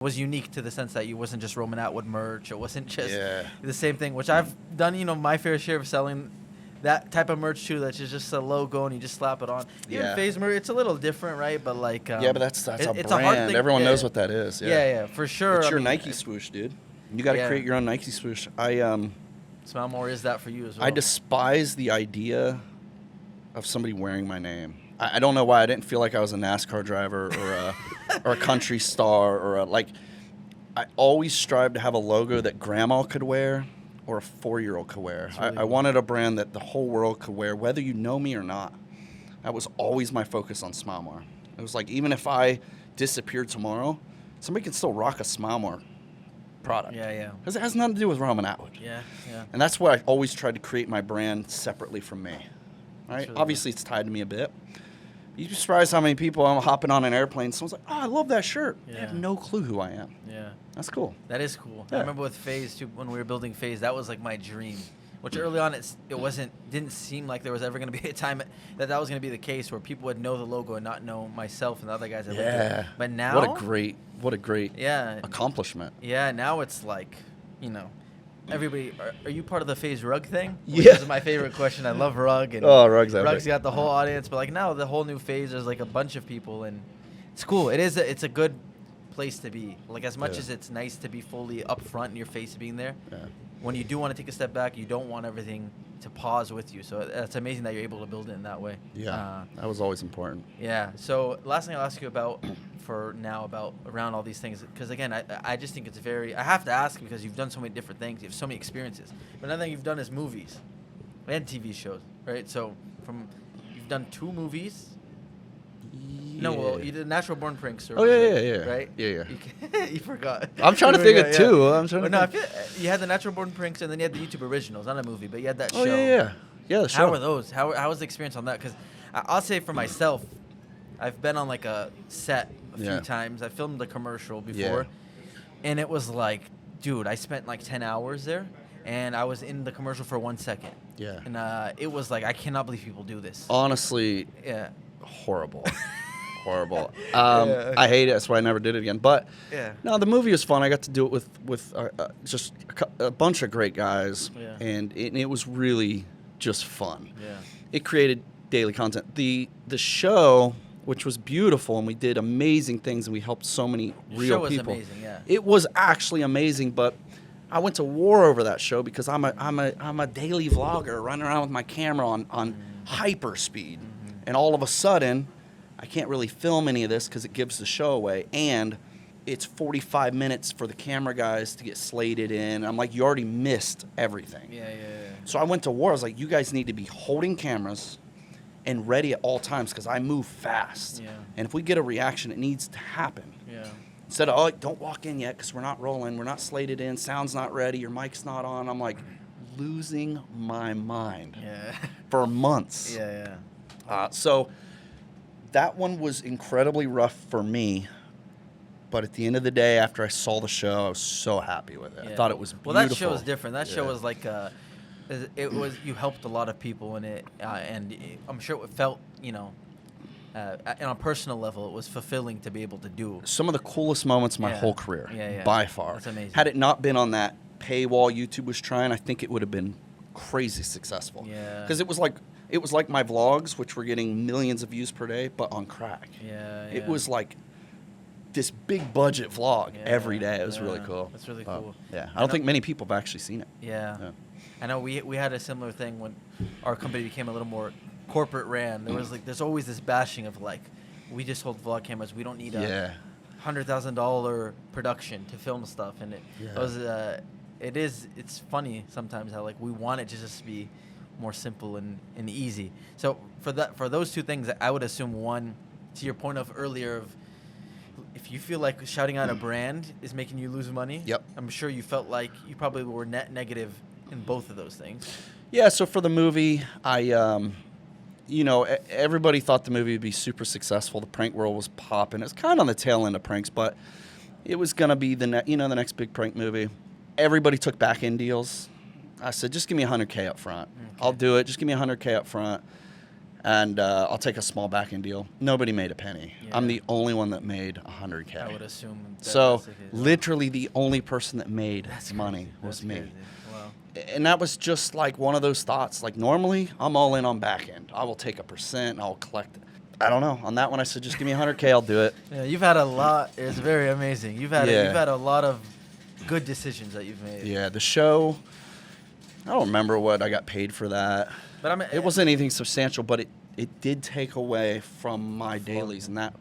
was unique to the sense that you wasn't just Roman Atwood merch. It wasn't just Yeah. the same thing, which I've done, my fair share of selling that type of merch too. That's just a logo and you just slap it on. Even Yeah. phase merch, it's a little different, right? But like, Yeah, but that's a it's brand. a hard thing. Everyone knows what that is. Yeah, for sure. It's I your mean, Nike swoosh, dude. You got to create your own Nike swoosh. Smell More is that for you as well. I despise the idea of somebody wearing my name. I don't know why. I didn't feel like I was a NASCAR driver or a country star I always strive to have a logo that grandma could wear or a 4-year-old could wear. Really I wanted a brand that the whole world could wear, whether you know me or not. That was always my focus on Smile More. It was like, even if I disappeared tomorrow, somebody can still rock a Smile More product. Yeah. Because it has nothing to do with Roman Atwood. Yeah. And that's what I always tried to create my brand separately from me. Right? Really Obviously, it's tied to me a bit. You'd be surprised how many people I'm hopping on an airplane. Someone's like, "Oh, I love that shirt." Yeah. They have no clue who I am. Yeah. That's cool. That is cool. Yeah. I remember with Phase too, when we were building Phase, that was like my dream. Which early on didn't seem like there was ever going to be a time that was going to be the case where people would know the logo and not know myself and the other guys that lived there. But now, what a great accomplishment. Yeah, now it's like, everybody. Are you part of the Phase rug thing? Yeah. This is my favorite question. I love rug. And Rug's epic. Rug's got the whole audience, but like now the whole new Phase, there's like a bunch of people and it's cool. It's a good place to be. Like as much as it's nice to be fully up front in your face being there. Yeah. When you do want to take a step back, you don't want everything to pause with you. So it's amazing that you're able to build it in that way. Yeah, that was always important. Yeah. So last thing I'll ask you about around all these things, because again, I just think it's I have to ask because you've done so many different things. You have so many experiences. But another thing you've done is movies and TV shows, right? So you've done 2 movies. Yeah. No, well, you did Natural Born Pranks. Yeah. Right? Yeah. You forgot. I'm trying to think of 2. I'm trying to No, think. you had the Natural Born Pranks, and then you had the YouTube originals, not a movie, but you had that show. Oh, yeah. Yeah, the show. How were those? How was the experience on that? Because I'll say for myself, I've been on like a set a few times. I filmed the commercial before, and it was like, dude, I spent like 10 hours there, and I was in the commercial for 1 second. Yeah. And it was like, I cannot believe people do this. Honestly, horrible. Horrible. I hate it. That's why I never did it again. But no, the movie was fun. I got to do it with just a bunch of great guys, and it was really just fun. Yeah. It created daily content. The show, which was beautiful, and we did amazing things, and we helped so many real people. Amazing, yeah. It was actually amazing, but I went to war over that show because I'm a daily vlogger running around with my camera on hyper speed, and all of a sudden, I can't really film any of this because it gives the show away, and it's 45 minutes for the camera guys to get slated in. I'm like, you already missed everything. Yeah. So I went to war. I was like, you guys need to be holding cameras and ready at all times because I move fast. Yeah. And if we get a reaction, it needs to happen. Yeah. Instead of, oh, don't walk in yet because we're not rolling. We're not slated in. Sound's not ready. Your mic's not on. I'm like losing my mind for months. Yeah. So that one was incredibly rough for me. But at the end of the day, after I saw the show, I was so happy with it. I thought it was beautiful. Well, that show was different. That show was like you helped a lot of people in it, and I'm sure it felt, on a personal level, it was fulfilling to be able to do. Some of the coolest moments of my whole career, by far. That's amazing. Had it not been on that paywall YouTube was trying, I think it would have been crazy successful. Yeah. Because it was like my vlogs, which were getting millions of views per day, but on crack. Yeah. It was like this big budget vlog every day. It was really cool. That's really cool. I don't think many people have actually seen it. Yeah. I know we had a similar thing when our company became a little more corporate ran. There's always this bashing of like, we just hold vlog cameras. We don't need a $100,000 production to film stuff. And it's funny sometimes how like we want it to just be more simple and easy. So for those 2 things, I would assume one, to your point of earlier of, if you feel like shouting out a brand is making you lose money, I'm sure you felt like you probably were net negative in both of those things. Yeah, so for the movie, everybody thought the movie would be super successful. The prank world was popping. It's kind of on the tail end of pranks, but it was going to be the next big prank movie. Everybody took back-end deals. I said, just give me $100K up front. Okay. I'll do it. Just give me $100K up front. And I'll take a small back-end deal. Nobody made a penny. Yeah. I'm the only one that made $100K. I would assume. So that's the case. literally the only person that made That's money crazy. was That's me. crazy. Wow. And that was just like one of those thoughts. Like normally I'm all in on back end. I will take a percent and I'll collect it. I don't know. On that one I said just give me $100K, I'll do it. Yeah, you've had a lot. It's very amazing. You've had Yeah. you've had a lot of good decisions that you've made. Yeah, the show, I don't remember what I got paid for that. But I mean, It wasn't anything substantial, but it did take away from my dailies, and that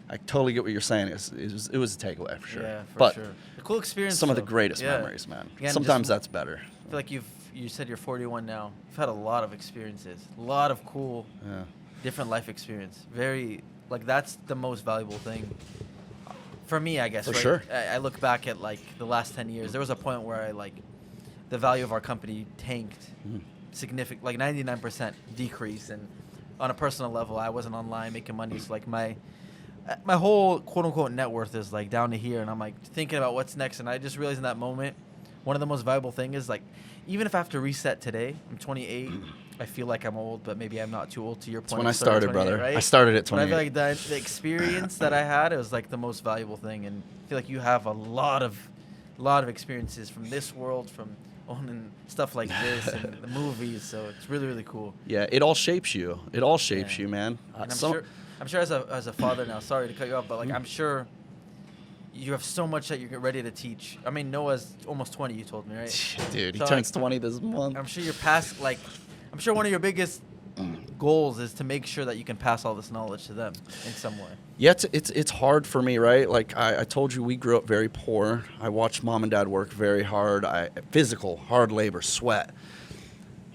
I totally get what you're saying. It was a takeaway for sure. Yeah, for but sure. A cool experience. some of the though. greatest Yeah. memories, man. Again, Sometimes just- that's better. I feel like you said you're 41 now. You've had a lot of experiences, a lot of cool, Yeah. different life experience. Very like that's the most valuable thing for me, I guess. For right? sure. I look back at like the last 10 years. There was a point where the value of our company tanked, significant, like 99% decrease, and on a personal level, I wasn't online making money. So like my whole quote unquote net worth is like down to here, and I'm like thinking about what's next, and I just realized in that moment, one of the most valuable thing is like, even if I have to reset today, I'm 28. I feel like I'm old, but maybe I'm not too old. To your point, That's when I of starting started, 28, brother. right? I started at But I 28. feel like the experience that I had, it was like the most valuable thing, and I feel like you have a lot of experiences from this world, from owning stuff like this and the movies. So it's really, really cool. Yeah, it all shapes you. It all shapes Yeah. you, man. And I'm sure as a father now, sorry to cut you off, but like I'm sure you have so much that you're ready to teach. I mean, Noah's almost 20, you told me, right? Dude, he So, turns like, 20 this month. I'm sure you're past, like, I'm sure one of your biggest goals is to make sure that you can pass all this knowledge to them in some way. Yeah, it's hard for me, right? Like I told you, we grew up very poor. I watched mom and dad work very hard, physical, hard labor, sweat.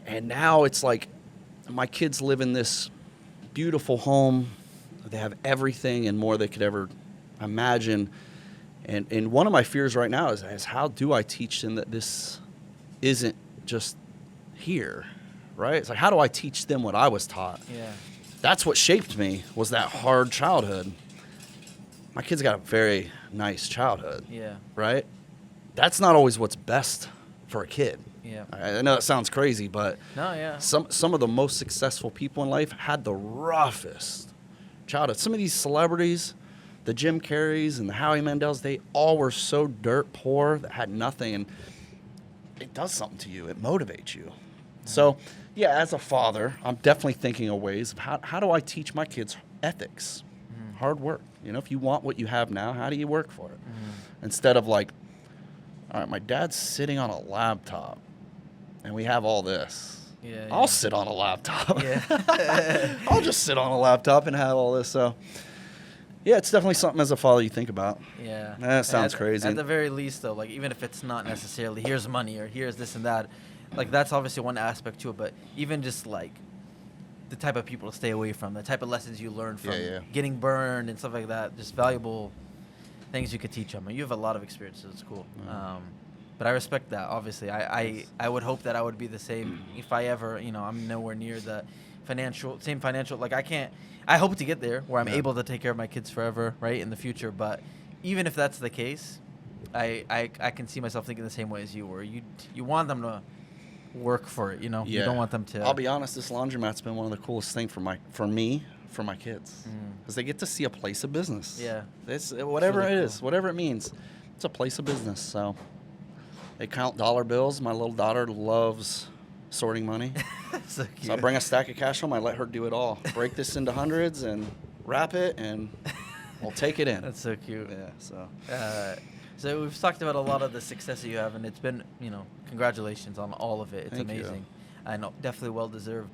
And now it's like my kids live in this beautiful home. They have everything and more they could ever imagine. And one of my fears right now is how do I teach them that this isn't just here, right? It's like, how do I teach them what I was taught? Yeah. That's what shaped me, was that hard childhood. My kids got a very nice childhood, Yeah. right? That's not always what's best for a kid. Yeah. I know it sounds crazy, but No, yeah. some of the most successful people in life had the roughest childhood. Some of these celebrities, the Jim Carreys and the Howie Mandels, they all were so dirt poor that had nothing, and it does something to you. It motivates you. So, yeah, as a father, I'm definitely thinking of ways of how do I teach my kids ethics, hard work. You know, if you want what you have now, how do you work for it? Instead of like, all right, my dad's sitting on a laptop, and we have all this. Yeah. I'll sit on a laptop. Yeah. I'll just sit on a laptop and have all this. So, yeah, it's definitely something as a father you think about. Yeah. That sounds At- crazy. At the very least, though, like even if it's not necessarily here's money or here's this and that, like that's obviously one aspect to it. But even just like the type of people to stay away from, the type of lessons you learn from Yeah. getting burned and stuff like that, just valuable things you could teach them. And you have a lot of experiences. It's cool. But I respect that. Obviously, I would hope that I would be the same if I ever, I'm nowhere near the same financial. Like I hope to get there where I'm able to take care of my kids forever, right, in the future. But even if that's the case, I can see myself thinking the same way as you, where you want them to work for it. You don't want them to. I'll be honest. This laundromat's been one of the coolest things for my kids, because they get to see a place of business. Yeah. It's whatever really it is, cool. whatever it means. It's a place of business. So they count dollar bills. My little daughter loves sorting money. So cute. So I bring a stack of cash home. I let her do it all. Break this into hundreds and wrap it, and we'll take it in. That's so cute. Yeah. So So we've talked about a lot of the success that you have, and it's been, congratulations on all of it. It's Thank you. amazing. I know, definitely well deserved.